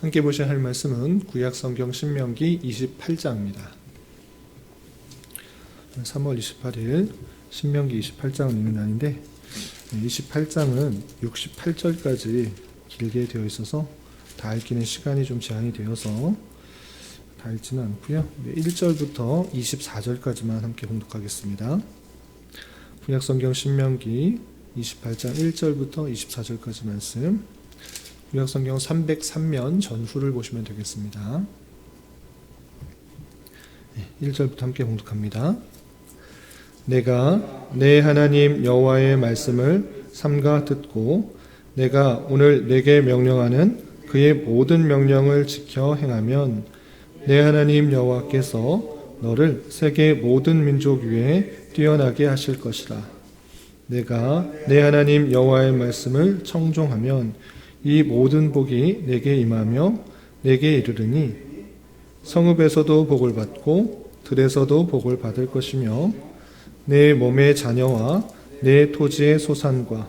함께 보셔야 할 말씀은 구약성경 신명기 28장입니다. 3월 28일 신명기 28장을 읽는 날인데 28장은 68절까지 길게 되어 있어서 다 읽기는 시간이 좀 제한이 되어서 다 읽지는 않고요. 1절부터 24절까지만 함께 봉독하겠습니다. 구약성경 신명기 28장 1절부터 24절까지 말씀, 구약성경 303면 전후를 보시면 되겠습니다. 1절부터 함께 봉독합니다. 내가 내 하나님 여호와의 말씀을 삼가 듣고 내가 오늘 내게 명령하는 그의 모든 명령을 지켜 행하면 내 하나님 여호와께서 너를 세계 모든 민족 위에 뛰어나게 하실 것이라. 내가 내 하나님 여호와의 말씀을 청종하면 이 모든 복이 내게 임하며 내게 이르르니 성읍에서도 복을 받고 들에서도 복을 받을 것이며 내 몸의 자녀와 내 토지의 소산과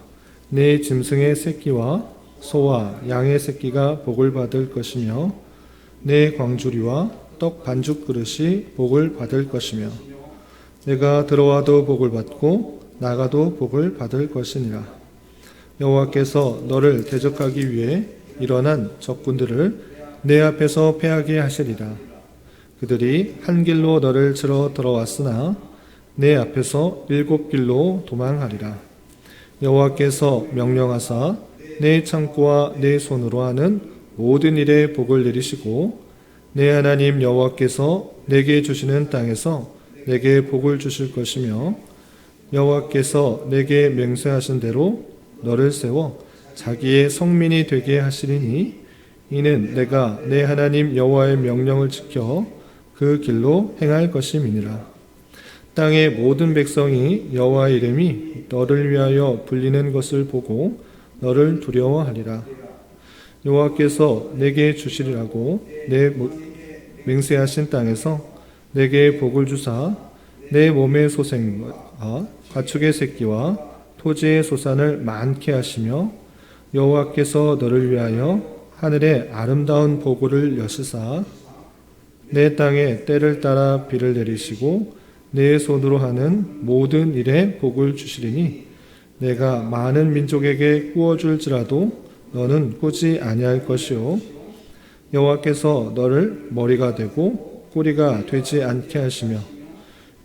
내 짐승의 새끼와 소와 양의 새끼가 복을 받을 것이며 내 광주리와 떡 반죽 그릇이 복을 받을 것이며 내가 들어와도 복을 받고 나가도 복을 받을 것이니라. 여호와께서 너를 대적하기 위해 일어난 적군들을 내 앞에서 패하게 하시리라. 그들이 한 길로 너를 치러 들어왔으나 내 앞에서 7길로 도망하리라. 여호와께서 명령하사 내 창고와 내 손으로 하는 모든 일에 복을 내리시고 내 하나님 여호와께서 내게 주시는 땅에서 내게 복을 주실 것이며 여호와께서 내게 맹세하신 대로 너를 세워 자기의 성민이 되게 하시리니 이는 내가 내 하나님 여호와의 명령을 지켜 그 길로 행할 것임이니라. 땅의 모든 백성이 여호와의 이름이 너를 위하여 불리는 것을 보고 너를 두려워하리라. 여호와께서 내게 주시리라고 내 맹세하신 땅에서 내게 복을 주사 내 몸의 소생과 가축의 새끼와 토지의 소산을 많게 하시며 여호와께서 너를 위하여 하늘의 아름다운 보고를 여시사 내 땅에 때를 따라 비를 내리시고 내 손으로 하는 모든 일에 복을 주시리니 내가 많은 민족에게 꾸어줄지라도 너는 꾸지 아니할 것이요 여호와께서 너를 머리가 되고 꼬리가 되지 않게 하시며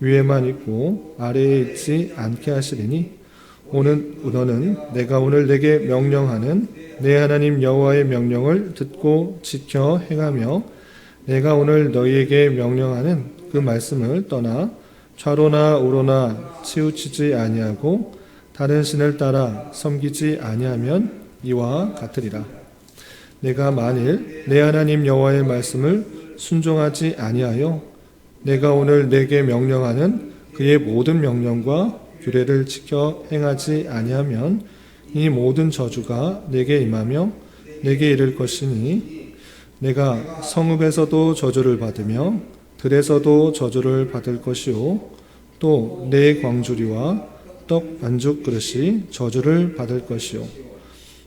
위에만 있고 아래에 있지 않게 하시리니 너는 내가 오늘 내게 명령하는 내 하나님 여호와의 명령을 듣고 지켜 행하며 내가 오늘 너희에게 명령하는 그 말씀을 떠나 좌로나 우로나 치우치지 아니하고 다른 신을 따라 섬기지 아니하면 이와 같으리라. 내가 만일 내 하나님 여호와의 말씀을 순종하지 아니하여 내가 오늘 내게 명령하는 그의 모든 명령과 규례를 지켜 행하지 아니하면 이 모든 저주가 내게 임하며 내게 이를 것이니 내가 성읍에서도 저주를 받으며 들에서도 저주를 받을 것이요 또 내 광주리와 떡 반죽 그릇이 저주를 받을 것이요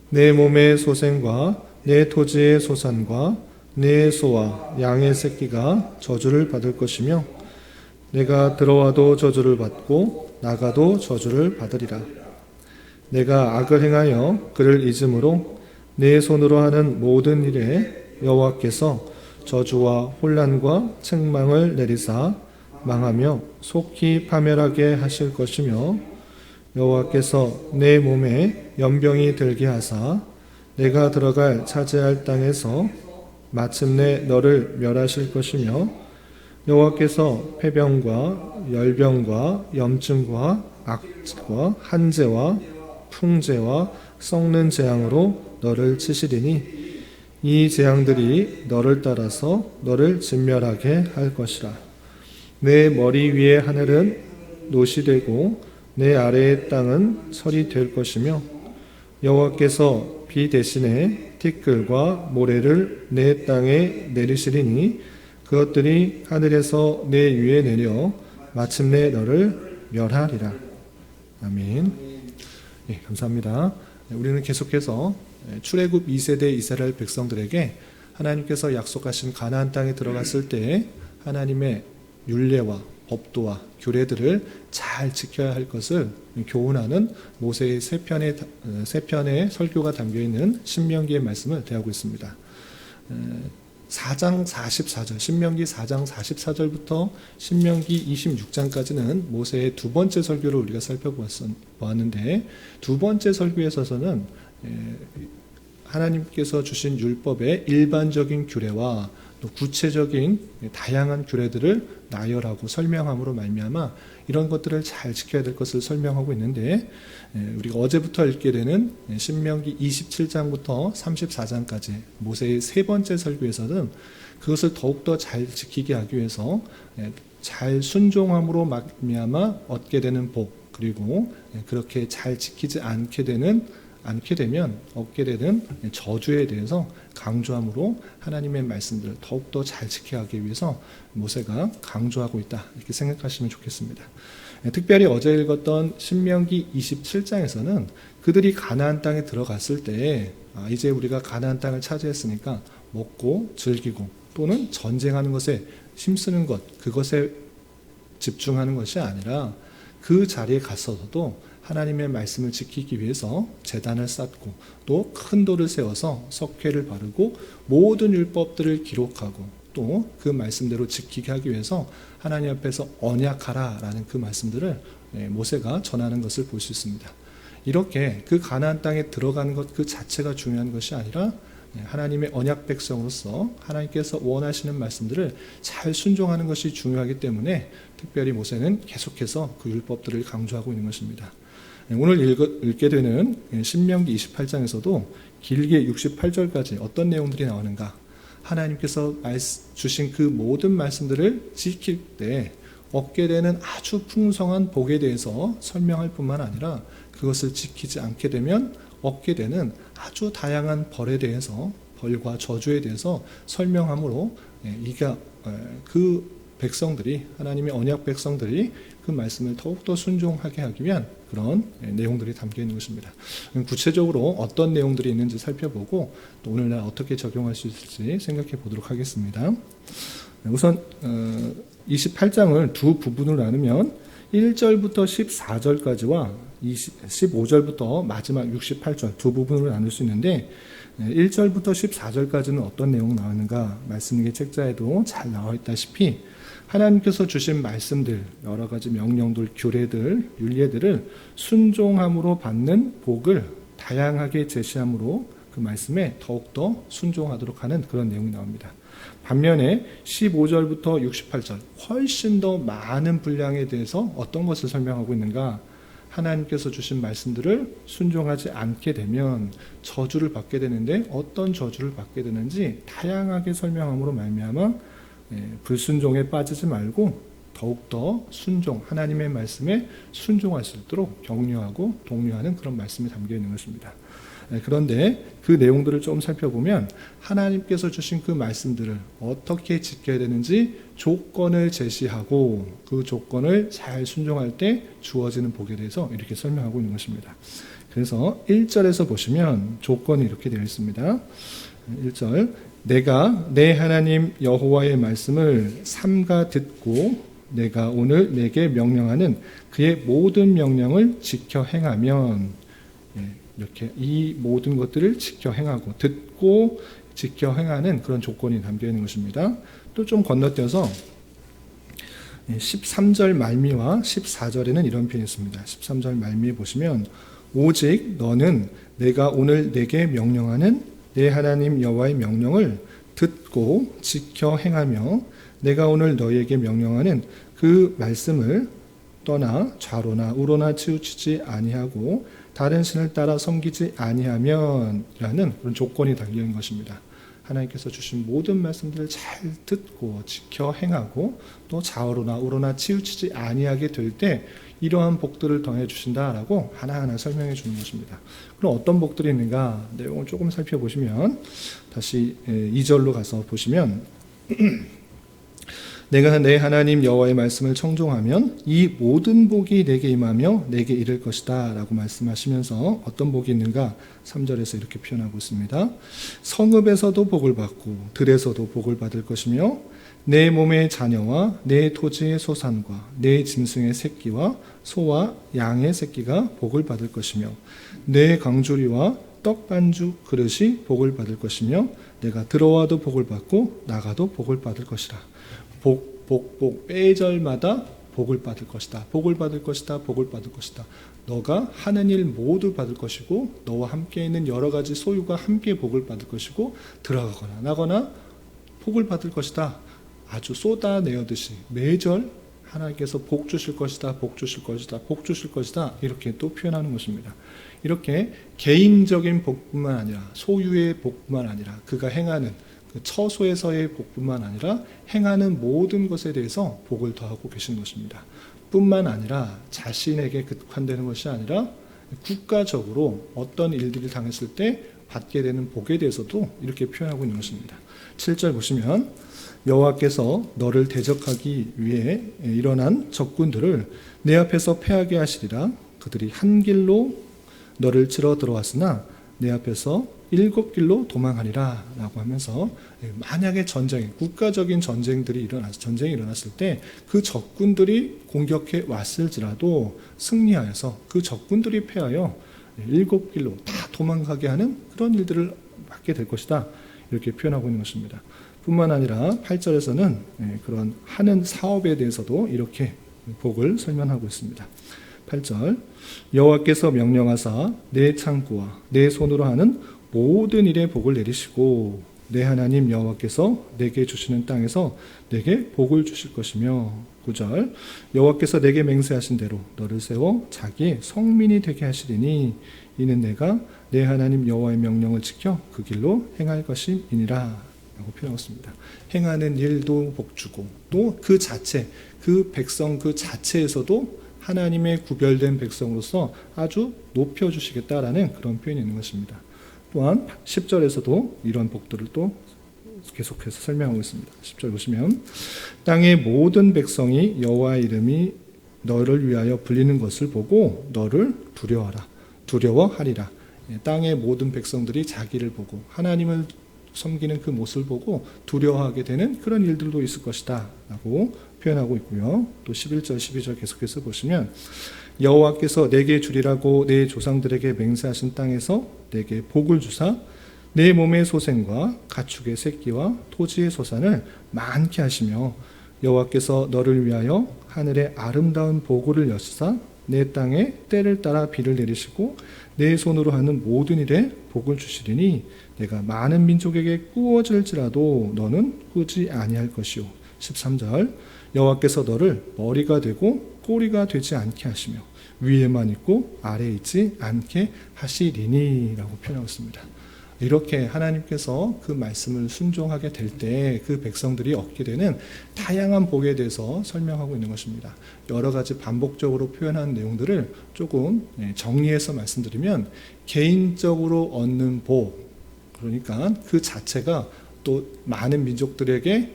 내 몸의 소생과 내 토지의 소산과 내 소와 양의 새끼가 저주를 받을 것이며 내가 들어와도 저주를 받고 나가도 저주를 받으리라. 내가 악을 행하여 그를 잊음으로 내 손으로 하는 모든 일에 여호와께서 저주와 혼란과 책망을 내리사 망하며 속히 파멸하게 하실 것이며 여호와께서 내 몸에 연병이 들게 하사 내가 들어갈 차지할 땅에서 마침내 너를 멸하실 것이며 여호와께서 폐병과 열병과 염증과 악과 한재와 풍재와 썩는 재앙으로 너를 치시리니 이 재앙들이 너를 따라서 너를 진멸하게 할 것이라. 내 머리 위의 하늘은 노시 되고 내 아래의 땅은 설이 될 것이며 여호와께서 비 대신에 티끌과 모래를 내 땅에 내리시리니 그것들이 하늘에서 내 위에 내려 마침내 너를 멸하리라. 아멘. 감사합니다. 우리는 계속해서 출애굽 2세대 이스라엘 백성들에게 하나님께서 약속하신 가나안 땅에 들어갔을 때 하나님의 율례와 법도와 규례들을 잘 지켜야 할 것을 교훈하는 모세의 세 편의 설교가 담겨있는 신명기의 말씀을 대하고 있습니다. 4장 44절, 신명기 4장 44절부터 신명기 26장까지는 모세의 두 번째 설교를 우리가 살펴보았는데, 두 번째 설교에 있어서는 하나님께서 주신 율법의 일반적인 규례와 또 구체적인 다양한 규례들을 나열하고 설명함으로 말미암아 이런 것들을 잘 지켜야 될 것을 설명하고 있는데, 우리가 어제부터 읽게 되는 신명기 27장부터 34장까지 모세의 세 번째 설교에서는 그것을 더욱더 잘 지키게 하기 위해서 잘 순종함으로 말미암아 얻게 되는 복, 그리고 그렇게 잘 지키지 않게 되면 얻게 되는 저주에 대해서 강조함으로 하나님의 말씀들을 더욱더 잘 지켜야 하기 위해서 모세가 강조하고 있다, 이렇게 생각하시면 좋겠습니다. 특별히 어제 읽었던 신명기 27장에서는 그들이 가나안 땅에 들어갔을 때 이제 우리가 가나안 땅을 차지했으니까 먹고 즐기고 또는 전쟁하는 것에 힘쓰는 것, 그것에 집중하는 것이 아니라 그 자리에 갔어도 하나님의 말씀을 지키기 위해서 제단을 쌓고 또 큰 돌을 세워서 석회를 바르고 모든 율법들을 기록하고 또 그 말씀대로 지키게 하기 위해서 하나님 앞에서 언약하라라는 그 말씀들을 모세가 전하는 것을 볼 수 있습니다. 이렇게 그 가나안 땅에 들어가는 것 그 자체가 중요한 것이 아니라 하나님의 언약 백성으로서 하나님께서 원하시는 말씀들을 잘 순종하는 것이 중요하기 때문에 특별히 모세는 계속해서 그 율법들을 강조하고 있는 것입니다. 오늘 읽게 되는 신명기 28장에서도 길게 68절까지 어떤 내용들이 나오는가, 하나님께서 주신 그 모든 말씀들을 지킬 때 얻게 되는 아주 풍성한 복에 대해서 설명할 뿐만 아니라 그것을 지키지 않게 되면 얻게 되는 아주 다양한 벌에 대해서, 벌과 저주에 대해서 설명함으로 그 백성들이, 하나님의 언약 백성들이 그 말씀을 더욱더 순종하게 하기 위한 그런 내용들이 담겨 있는 것입니다. 구체적으로 어떤 내용들이 있는지 살펴보고 또 오늘날 어떻게 적용할 수 있을지 생각해 보도록 하겠습니다. 우선 28장을 두 부분으로 나누면 1절부터 14절까지와 15절부터 마지막 68절 두 부분으로 나눌 수 있는데, 1절부터 14절까지는 어떤 내용이 나오는가, 말씀의 책자에도 잘 나와 있다시피 하나님께서 주신 말씀들, 여러 가지 명령들, 규례들, 율례들을 순종함으로 받는 복을 다양하게 제시함으로 그 말씀에 더욱더 순종하도록 하는 그런 내용이 나옵니다. 반면에 15절부터 68절 훨씬 더 많은 분량에 대해서 어떤 것을 설명하고 있는가, 하나님께서 주신 말씀들을 순종하지 않게 되면 저주를 받게 되는데 어떤 저주를 받게 되는지 다양하게 설명함으로 말미암아 불순종에 빠지지 말고 더욱더 순종, 하나님의 말씀에 순종할 수 있도록 격려하고 독려하는 그런 말씀이 담겨 있는 것입니다. 그런데 그 내용들을 좀 살펴보면 하나님께서 주신 그 말씀들을 어떻게 지켜야 되는지 조건을 제시하고 그 조건을 잘 순종할 때 주어지는 복에 대해서 이렇게 설명하고 있는 것입니다. 그래서 1절에서 보시면 조건이 이렇게 되어 있습니다. 1절, 내가 내 하나님 여호와의 말씀을 삼가 듣고 내가 오늘 내게 명령하는 그의 모든 명령을 지켜 행하면, 이렇게 이 모든 것들을 지켜 행하고 듣고 지켜 행하는 그런 조건이 담겨 있는 것입니다. 또 좀 건너뛰어서 13절 말미와 14절에는 이런 표현이 있습니다. 13절 말미에 보시면 오직 너는 내가 오늘 내게 명령하는 내 하나님 여호와의 명령을 듣고 지켜 행하며 내가 오늘 너희에게 명령하는 그 말씀을 떠나 좌로나 우로나 치우치지 아니하고 다른 신을 따라 섬기지 아니하면 라는 그런 조건이 담겨 있는 것입니다. 하나님께서 주신 모든 말씀들을 잘 듣고 지켜 행하고 또 좌우로나 우로나 치우치지 아니하게 될 때 이러한 복들을 더해 주신다라고 하나하나 설명해 주는 것입니다. 그럼 어떤 복들이 있는가, 내용을 조금 살펴보시면 다시 2절로 가서 보시면 내가 내 하나님 여호와의 말씀을 청종하면 이 모든 복이 내게 임하며 내게 이를 것이다 라고 말씀하시면서 어떤 복이 있는가 3절에서 이렇게 표현하고 있습니다. 성읍에서도 복을 받고 들에서도 복을 받을 것이며 내 몸의 자녀와 내 토지의 소산과 내 짐승의 새끼와 소와 양의 새끼가 복을 받을 것이며 내 강주리와 떡반죽 그릇이 복을 받을 것이며 내가 들어와도 복을 받고 나가도 복을 받을 것이라. 매절마다 복을 받을 것이다. 복을 받을 것이다. 복을 받을 것이다. 너가 하는 일 모두 받을 것이고 너와 함께 있는 여러 가지 소유가 함께 복을 받을 것이고 들어가거나 나거나 복을 받을 것이다. 아주 쏟아내어듯이 매절 하나님께서 복 주실 것이다. 복 주실 것이다. 복 주실 것이다. 이렇게 또 표현하는 것입니다. 이렇게 개인적인 복뿐만 아니라 소유의 복뿐만 아니라 그가 행하는 그 처소에서의 복뿐만 아니라 행하는 모든 것에 대해서 복을 더하고 계신 것입니다. 뿐만 아니라 자신에게 국한되는 것이 아니라 국가적으로 어떤 일들을 당했을 때 받게 되는 복에 대해서도 이렇게 표현하고 있는 것입니다. 7절 보시면 여호와께서 너를 대적하기 위해 일어난 적군들을 내 앞에서 패하게 하시리라. 그들이 한 길로 너를 치러 들어왔으나 내 앞에서 7길로 도망하리라 라고 하면서 만약에 국가적인 전쟁이 일어났을 때 그 적군들이 공격해 왔을지라도 승리하여서 그 적군들이 패하여 7길로 다 도망가게 하는 그런 일들을 받게 될 것이다. 이렇게 표현하고 있는 것입니다. 뿐만 아니라 8절에서는 그런 하는 사업에 대해서도 이렇게 복을 설명하고 있습니다. 8절 여호와께서 명령하사 내 창고와 내 손으로 하는 모든 일에 복을 내리시고 내 하나님 여호와께서 내게 주시는 땅에서 내게 복을 주실 것이며 9절 여호와께서 내게 맹세하신 대로 너를 세워 자기의 성민이 되게 하시리니 이는 내가 내 하나님 여호와의 명령을 지켜 그 길로 행할 것임이니라 라고 표현하고 있습니다. 행하는 일도 복주고 또 그 자체 그 백성 그 자체에서도 하나님의 구별된 백성으로서 아주 높여주시겠다라는 그런 표현이 있는 것입니다. 또한 10절에서도 이런 복들을 또 계속해서 설명하고 있습니다. 10절 보시면 땅의 모든 백성이 여호와의 이름이 너를 위하여 불리는 것을 보고 너를 두려워하리라. 땅의 모든 백성들이 자기를 보고 하나님을 섬기는 그 모습을 보고 두려워하게 되는 그런 일들도 있을 것이다 라고 표현하고 있고요. 또 11절 12절 계속해서 보시면 여호와께서 내게 주리라고 내 조상들에게 맹세하신 땅에서 내게 복을 주사 내 몸의 소생과 가축의 새끼와 토지의 소산을 많게 하시며 여호와께서 너를 위하여 하늘의 아름다운 보고를 여시사 내 땅에 때를 따라 비를 내리시고 내 손으로 하는 모든 일에 복을 주시리니 내가 많은 민족에게 꾸어질지라도 너는 꾸지 아니할 것이요. 13절 여호와께서 너를 머리가 되고 꼬리가 되지 않게 하시며 위에만 있고 아래에 있지 않게 하시리니 라고 표현하고 있습니다. 이렇게 하나님께서 그 말씀을 순종하게 될 때 그 백성들이 얻게 되는 다양한 복에 대해서 설명하고 있는 것입니다. 여러 가지 반복적으로 표현한 내용들을 조금 정리해서 말씀드리면 개인적으로 얻는 복, 그러니까 그 자체가 또 많은 민족들에게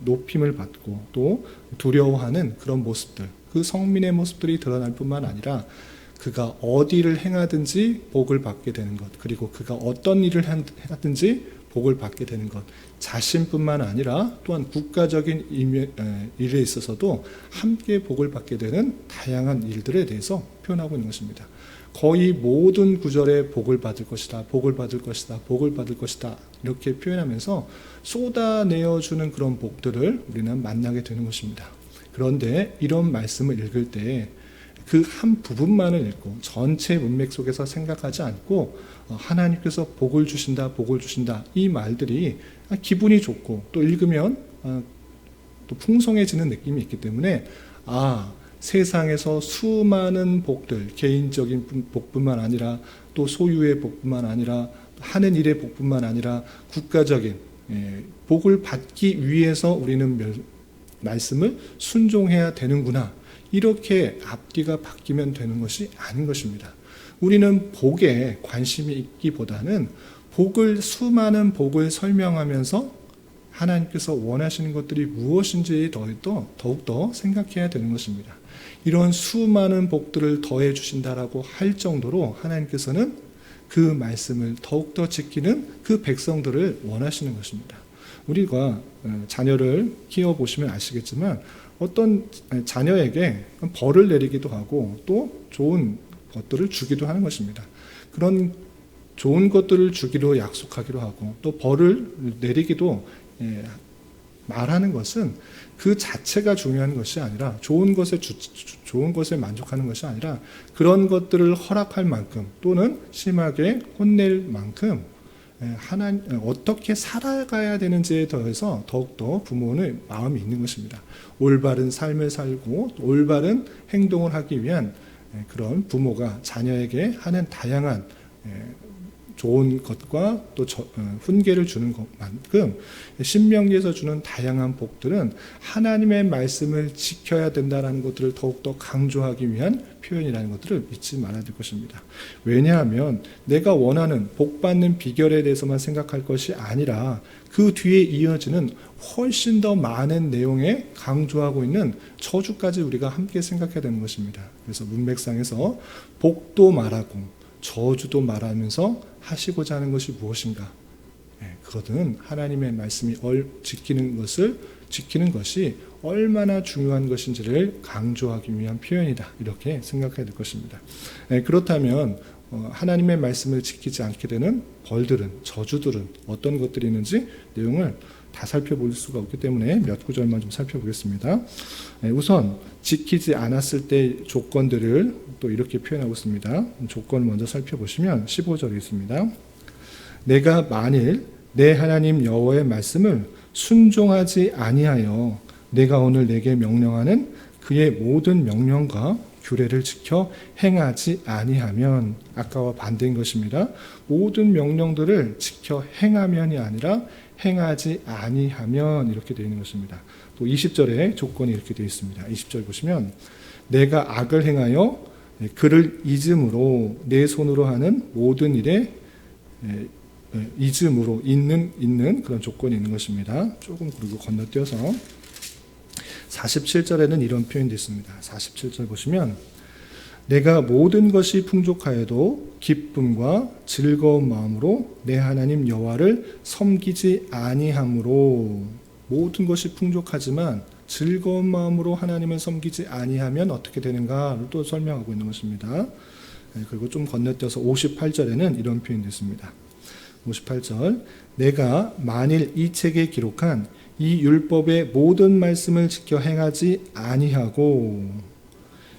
높임을 받고 또 두려워하는 그런 모습들, 그 성민의 모습들이 드러날 뿐만 아니라 그가 어디를 행하든지 복을 받게 되는 것, 그리고 그가 어떤 일을 하든지 복을 받게 되는 것, 자신뿐만 아니라 또한 국가적인 일에 있어서도 함께 복을 받게 되는 다양한 일들에 대해서 표현하고 있는 것입니다. 거의 모든 구절에 복을 받을 것이다, 복을 받을 것이다, 복을 받을 것이다 이렇게 표현하면서 쏟아내어주는 그런 복들을 우리는 만나게 되는 것입니다. 그런데 이런 말씀을 읽을 때 그 한 부분만을 읽고 전체 문맥 속에서 생각하지 않고 하나님께서 복을 주신다, 복을 주신다 이 말들이 기분이 좋고 또 읽으면 또 풍성해지는 느낌이 있기 때문에 세상에서 수많은 복들, 개인적인 복뿐만 아니라 또 소유의 복뿐만 아니라 하는 일의 복뿐만 아니라 국가적인 복을 받기 위해서 우리는 말씀을 순종해야 되는구나. 이렇게 앞뒤가 바뀌면 되는 것이 아닌 것입니다. 우리는 복에 관심이 있기보다는 수많은 복을 설명하면서 하나님께서 원하시는 것들이 무엇인지 더욱더 생각해야 되는 것입니다. 이런 수많은 복들을 더해 주신다라고 할 정도로 하나님께서는 그 말씀을 더욱더 지키는 그 백성들을 원하시는 것입니다. 우리가 자녀를 키워보시면 아시겠지만 어떤 자녀에게 벌을 내리기도 하고 또 좋은 것들을 주기도 하는 것입니다. 그런 좋은 것들을 주기로 약속하기로 하고 또 벌을 내리기도 말하는 것은 그 자체가 중요한 것이 아니라 좋은 것에 만족하는 것이 아니라 그런 것들을 허락할 만큼 또는 심하게 혼낼 만큼 어떻게 살아가야 되는지에 더해서 더욱더 부모의 마음이 있는 것입니다. 올바른 삶을 살고 올바른 행동을 하기 위한 그런 부모가 자녀에게 하는 다양한 좋은 것과 또 훈계를 주는 것만큼 신명기에서 주는 다양한 복들은 하나님의 말씀을 지켜야 된다는 것들을 더욱더 강조하기 위한 표현이라는 것들을 잊지 말아야 될 것입니다. 왜냐하면 내가 원하는 복받는 비결에 대해서만 생각할 것이 아니라 그 뒤에 이어지는 훨씬 더 많은 내용에 강조하고 있는 저주까지 우리가 함께 생각해야 되는 것입니다. 그래서 문맥상에서 복도 말하고 저주도 말하면서 하시고자 하는 것이 무엇인가? 그것은 하나님의 말씀이 지키는 것이 얼마나 중요한 것인지를 강조하기 위한 표현이다. 이렇게 생각해야 될 것입니다. 그렇다면 하나님의 말씀을 지키지 않게 되는 벌들은, 저주들은 어떤 것들이 있는지 내용을 다 살펴볼 수가 없기 때문에 몇 구절만 좀 살펴보겠습니다. 우선 지키지 않았을 때 조건들을 또 이렇게 표현하고 있습니다. 조건을 먼저 살펴보시면 15절에 있습니다. 내가 만일 내 하나님 여호와의 말씀을 순종하지 아니하여 내가 오늘 내게 명령하는 그의 모든 명령과 규례를 지켜 행하지 아니하면, 아까와 반대인 것입니다. 모든 명령들을 지켜 행하면이 아니라 행하지 아니하면 이렇게 되어 있는 것입니다. 또 20절에 조건이 이렇게 되어 있습니다. 20절 보시면 내가 악을 행하여 그를 잊음으로 내 손으로 하는 모든 일에 잊음으로 있는 그런 조건이 있는 것입니다. 조금 그리고 건너뛰어서 47절에는 이런 표현이 있습니다. 47절 보시면 내가 모든 것이 풍족하여도 기쁨과 즐거운 마음으로 내 하나님 여호와를 섬기지 아니함으로, 모든 것이 풍족하지만 즐거운 마음으로 하나님을 섬기지 아니하면 어떻게 되는가를 또 설명하고 있는 것입니다. 그리고 좀 건너뛰어서 58절에는 이런 표현이 있습니다. 58절 내가 만일 이 책에 기록한 이 율법의 모든 말씀을 지켜 행하지 아니하고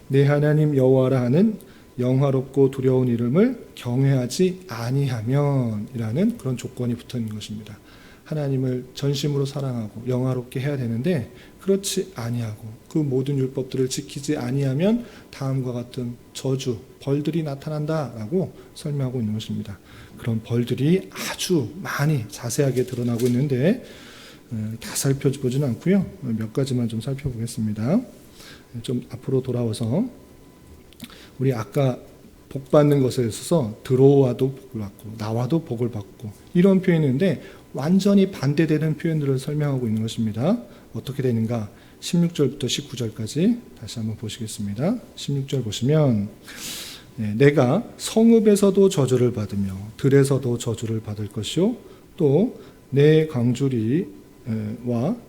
내 하나님 여호와라 하는 영화롭고 두려운 이름을 경외하지 아니하면 이라는 그런 조건이 붙어 있는 것입니다. 하나님을 전심으로 사랑하고 영화롭게 해야 되는데 그렇지 아니하고 그 모든 율법들을 지키지 아니하면 다음과 같은 저주, 벌들이 나타난다라고 설명하고 있는 것입니다. 그런 벌들이 아주 많이 자세하게 드러나고 있는데 다 살펴보지는 않고요. 몇 가지만 좀 살펴보겠습니다. 좀 앞으로 돌아와서 우리 아까 복 받는 것에 있어서 들어와도 복을 받고 나와도 복을 받고 이런 표현인데 완전히 반대되는 표현들을 설명하고 있는 것입니다. 어떻게 되는가? 16절부터 19절까지 다시 한번 보시겠습니다. 16절 보시면 내가 성읍에서도 저주를 받으며 들에서도 저주를 받을 것이요 또 내 강주리와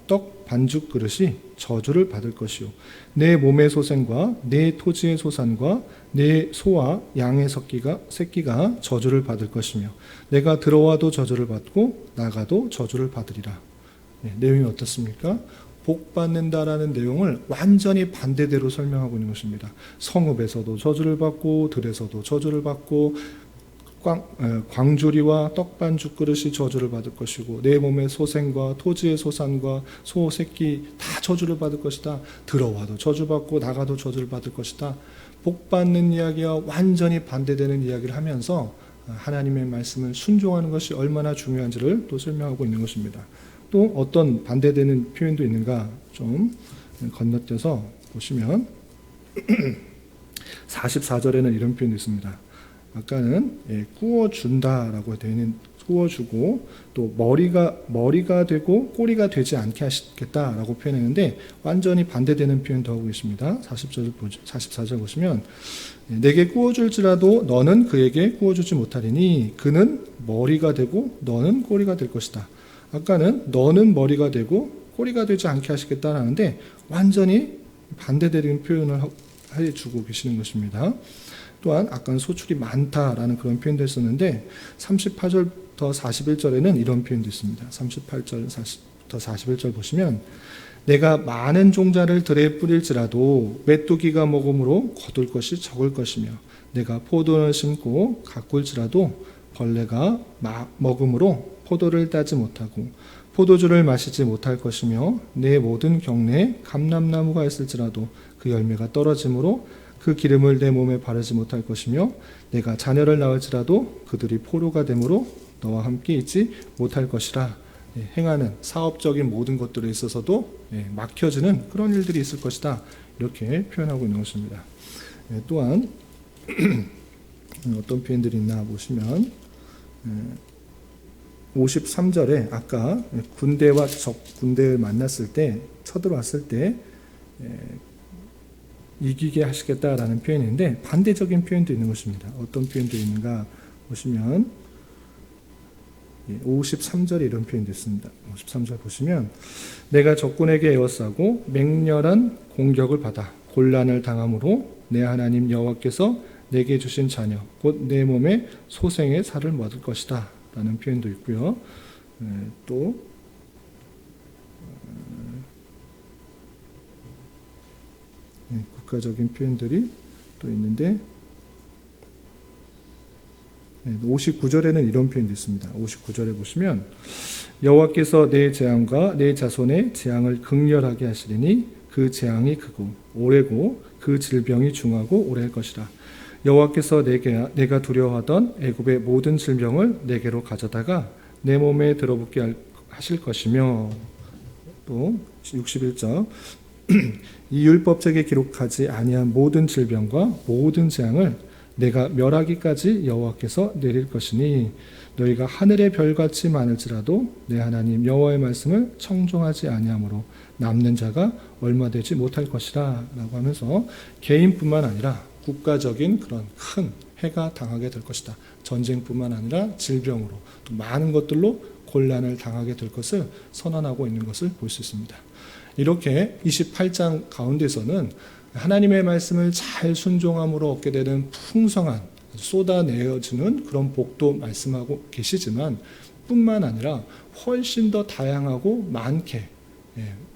떡 반죽 그릇이 저주를 받을 것이요 내 몸의 소생과 내 토지의 소산과 내 소와 양의 새끼가 저주를 받을 것이며 내가 들어와도 저주를 받고 나가도 저주를 받으리라. 내용이 어떻습니까? 복 받는다라는 내용을 완전히 반대대로 설명하고 있는 것입니다. 성읍에서도 저주를 받고 들에서도 저주를 받고 광주리와 떡반죽 그릇이 저주를 받을 것이고 내 몸의 소생과 토지의 소산과 소 새끼 다 저주를 받을 것이다. 들어와도 저주받고 나가도 저주를 받을 것이다. 복 받는 이야기와 완전히 반대되는 이야기를 하면서 하나님의 말씀을 순종하는 것이 얼마나 중요한지를 또 설명하고 있는 것입니다. 또 어떤 반대되는 표현도 있는가 좀 건너뛰어서 보시면 44절에는 이런 표현이 있습니다. 아까는 구워준다라고 되어 있는 세워주고 또 머리가 되고 꼬리가 되지 않게 하시겠다라고 표현했는데 완전히 반대되는 표현도 하고 계십니다. 44절 보시면 내게 구워줄지라도 너는 그에게 구워주지 못하리니 그는 머리가 되고 너는 꼬리가 될 것이다. 아까는 너는 머리가 되고 꼬리가 되지 않게 하시겠다라는데 완전히 반대되는 표현을 해주고 계시는 것입니다. 또한 아까는 소출이 많다라는 그런 표현도 했었는데 38절부터 41절에는 이런 표현도 있습니다. 38절, 40부터 41절 보시면 내가 많은 종자를 들에 뿌릴지라도 메뚜기가 먹음으로 거둘 것이 적을 것이며 내가 포도를 심고 가꿀지라도 벌레가 먹음으로 포도를 따지 못하고 포도주를 마시지 못할 것이며 내 모든 경내에 감람나무가 있을지라도 그 열매가 떨어짐으로 그 기름을 내 몸에 바르지 못할 것이며 내가 자녀를 낳을지라도 그들이 포로가 되므로 너와 함께 있지 못할 것이라. 행하는 사업적인 모든 것들에 있어서도 막혀지는 그런 일들이 있을 것이다. 이렇게 표현하고 있는 것입니다. 또한 어떤 표현들이 있나 보시면 53절에 아까 군대와 군대를 만났을 때 쳐들어왔을 때 이기게 하시겠다라는 표현인데 반대적인 표현도 있는 것입니다. 어떤 표현도 있는가 보시면 53절에 이런 표현도 있습니다. 53절 보시면 내가 적군에게 에워싸고 맹렬한 공격을 받아 곤란을 당함으로 내 하나님 여호와께서 내게 주신 자녀 곧 내 몸에 소생의 살을 먹을 것이다 라는 표현도 있고요. 또 국가적인 표현들이 또 있는데 59절에는 이런 표현도 있습니다. 59절에 보시면 여호와께서 내 재앙과 내 자손의 재앙을 극렬하게 하시리니 그 재앙이 크고 오래고 그 질병이 중하고 오래할 것이라. 여호와께서 내가 두려워하던 애굽의 모든 질병을 내게로 가져다가 내 몸에 들어붙게 하실 것이며 또 61절 이 율법책에 기록하지 아니한 모든 질병과 모든 재앙을 내가 멸하기까지 여호와께서 내릴 것이니 너희가 하늘의 별같이 많을지라도 내 하나님 여호와의 말씀을 청종하지 아니하므로 남는 자가 얼마 되지 못할 것이라 라고 하면서 개인뿐만 아니라 국가적인 그런 큰 해가 당하게 될 것이다. 전쟁뿐만 아니라 질병으로 또 많은 것들로 곤란을 당하게 될 것을 선언하고 있는 것을 볼 수 있습니다. 이렇게 28장 가운데서는 하나님의 말씀을 잘 순종함으로 얻게 되는 풍성한 쏟아내어지는 그런 복도 말씀하고 계시지만 뿐만 아니라 훨씬 더 다양하고 많게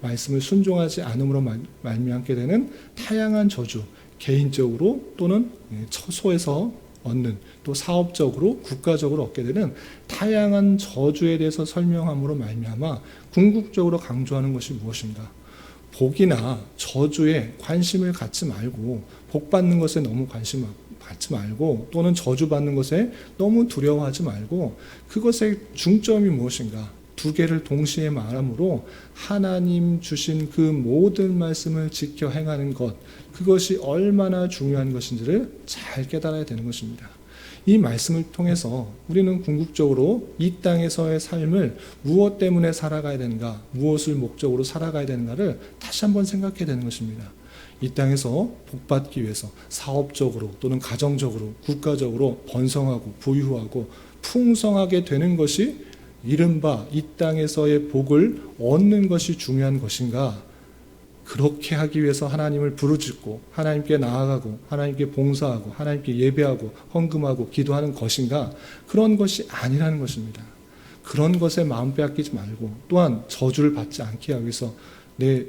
말씀을 순종하지 않음으로 말미암게 되는 다양한 저주, 개인적으로 또는 처소에서 얻는 또 사업적으로 국가적으로 얻게 되는 다양한 저주에 대해서 설명함으로 말미암아 궁극적으로 강조하는 것이 무엇인가? 복이나 저주에 관심을 갖지 말고 복 받는 것에 너무 관심 갖지 말고 또는 저주 받는 것에 너무 두려워하지 말고 그것의 중점이 무엇인가? 두 개를 동시에 말함으로 하나님 주신 그 모든 말씀을 지켜 행하는 것, 그것이 얼마나 중요한 것인지를 잘 깨달아야 되는 것입니다. 이 말씀을 통해서 우리는 궁극적으로 이 땅에서의 삶을 무엇 때문에 살아가야 되는가, 무엇을 목적으로 살아가야 되는가를 다시 한번 생각해야 되는 것입니다. 이 땅에서 복받기 위해서 사업적으로 또는 가정적으로 국가적으로 번성하고 부유하고 풍성하게 되는 것이 이른바 이 땅에서의 복을 얻는 것이 중요한 것인가? 그렇게 하기 위해서 하나님을 부르짖고 하나님께 나아가고 하나님께 봉사하고 하나님께 예배하고 헌금하고 기도하는 것인가? 그런 것이 아니라는 것입니다. 그런 것에 마음 빼앗기지 말고 또한 저주를 받지 않게 하기 위해서 내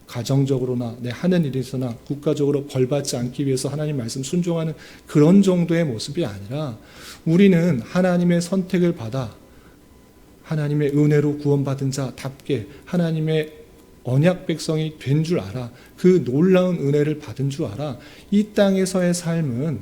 가정적으로나 내 하는 일에서나 국가적으로 벌받지 않기 위해서 하나님 말씀 순종하는 그런 정도의 모습이 아니라 우리는 하나님의 선택을 받아 하나님의 은혜로 구원받은 자답게 하나님의 언약 백성이 된 줄 알아. 그 놀라운 은혜를 받은 줄 알아. 이 땅에서의 삶은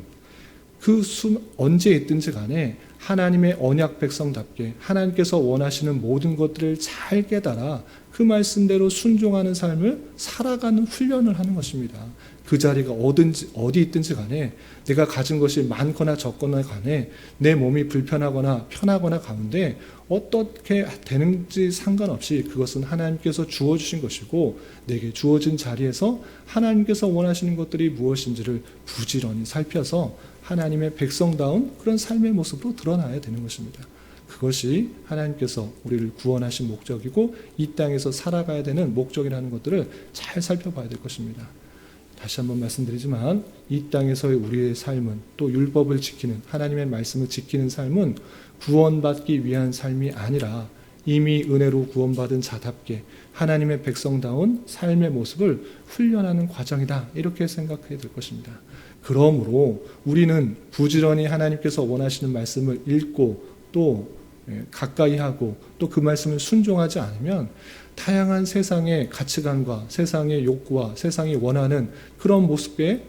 언제 있든지 간에 하나님의 언약 백성답게 하나님께서 원하시는 모든 것들을 잘 깨달아 그 말씀대로 순종하는 삶을 살아가는 훈련을 하는 것입니다. 그 자리가 어디 있든지 간에 내가 가진 것이 많거나 적거나 간에 내 몸이 불편하거나 편하거나 가운데 어떻게 되는지 상관없이 그것은 하나님께서 주어주신 것이고 내게 주어진 자리에서 하나님께서 원하시는 것들이 무엇인지를 부지런히 살펴서 하나님의 백성다운 그런 삶의 모습으로 드러나야 되는 것입니다. 그것이 하나님께서 우리를 구원하신 목적이고 이 땅에서 살아가야 되는 목적이라는 것들을 잘 살펴봐야 될 것입니다. 다시 한번 말씀드리지만 이 땅에서의 우리의 삶은 또 율법을 지키는 하나님의 말씀을 지키는 삶은 구원받기 위한 삶이 아니라 이미 은혜로 구원받은 자답게 하나님의 백성다운 삶의 모습을 훈련하는 과정이다. 이렇게 생각해야 될 것입니다. 그러므로 우리는 부지런히 하나님께서 원하시는 말씀을 읽고 또 가까이 하고 또 그 말씀을 순종하지 않으면 다양한 세상의 가치관과 세상의 욕구와 세상이 원하는 그런 모습에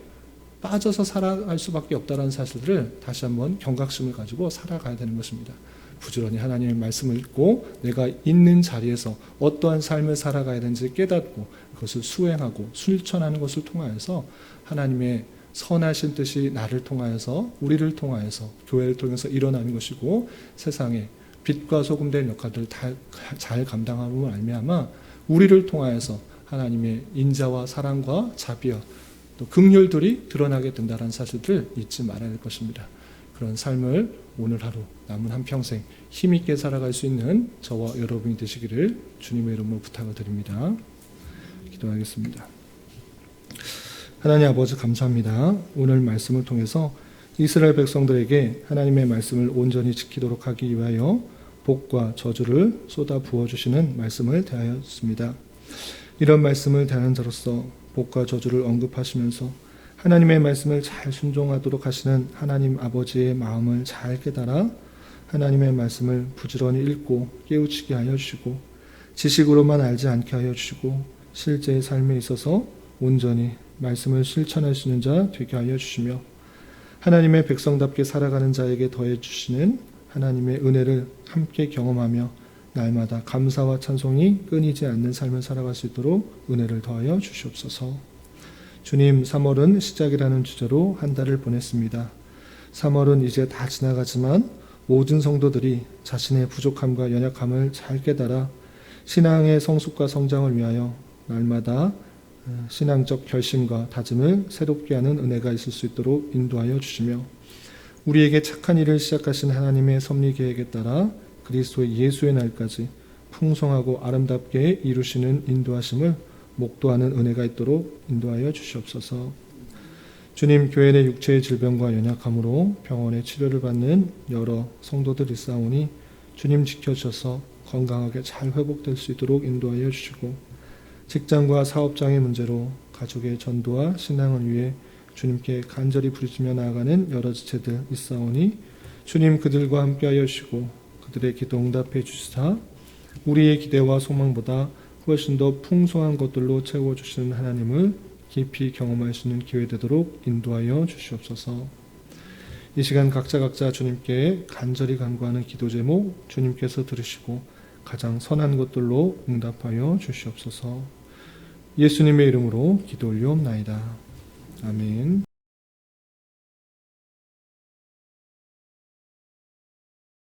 빠져서 살아갈 수밖에 없다는 사실을 다시 한번 경각심을 가지고 살아가야 되는 것입니다. 부지런히 하나님의 말씀을 읽고 내가 있는 자리에서 어떠한 삶을 살아가야 되는지 깨닫고 그것을 수행하고 실천하는 것을 통하여서 하나님의 선하신 뜻이 나를 통하여서 우리를 통하여서 교회를 통해서 일어나는 것이고 세상에 빛과 소금 된 역할들을 잘 감당함으로 말미암아 우리를 통하여서 하나님의 인자와 사랑과 자비와 또 긍휼들이 드러나게 된다는 사실을 잊지 말아야 될 것입니다. 그런 삶을 오늘 하루 남은 한평생 힘있게 살아갈 수 있는 저와 여러분이 되시기를 주님의 이름으로 부탁을 드립니다. 기도하겠습니다. 하나님 아버지 감사합니다. 오늘 말씀을 통해서 이스라엘 백성들에게 하나님의 말씀을 온전히 지키도록 하기 위하여 복과 저주를 쏟아 부어주시는 말씀을 대하였습니다. 이런 말씀을 대하는 자로서 복과 저주를 언급하시면서 하나님의 말씀을 잘 순종하도록 하시는 하나님 아버지의 마음을 잘 깨달아 하나님의 말씀을 부지런히 읽고 깨우치게 하여 주시고 지식으로만 알지 않게 하여 주시고 실제의 삶에 있어서 온전히 말씀을 실천할 수 있는 자 되게 하여 주시며 하나님의 백성답게 살아가는 자에게 더해 주시는 하나님의 은혜를 함께 경험하며 날마다 감사와 찬송이 끊이지 않는 삶을 살아갈 수 있도록 은혜를 더하여 주시옵소서. 주님, 3월은 시작이라는 주제로 한 달을 보냈습니다. 3월은 이제 다 지나가지만 모든 성도들이 자신의 부족함과 연약함을 잘 깨달아 신앙의 성숙과 성장을 위하여 날마다 신앙적 결심과 다짐을 새롭게 하는 은혜가 있을 수 있도록 인도하여 주시며 우리에게 착한 일을 시작하신 하나님의 섭리 계획에 따라 그리스도의 예수의 날까지 풍성하고 아름답게 이루시는 인도하심을 목도하는 은혜가 있도록 인도하여 주시옵소서. 주님, 교회 내 육체의 질병과 연약함으로 병원에 치료를 받는 여러 성도들이 있사오니 주님 지켜주셔서 건강하게 잘 회복될 수 있도록 인도하여 주시고 직장과 사업장의 문제로 가족의 전도와 신앙을 위해 주님께 간절히 부르짖며 나아가는 여러 지체들 있사오니 주님 그들과 함께하여 주시고 그들의 기도 응답해 주시사 우리의 기대와 소망보다 훨씬 더 풍성한 것들로 채워주시는 하나님을 깊이 경험할 수 있는 기회 되도록 인도하여 주시옵소서. 이 시간 각자 주님께 간절히 간구하는 기도 제목 주님께서 들으시고 가장 선한 것들로 응답하여 주시옵소서. 예수님의 이름으로 기도 올리옵나이다. 아멘.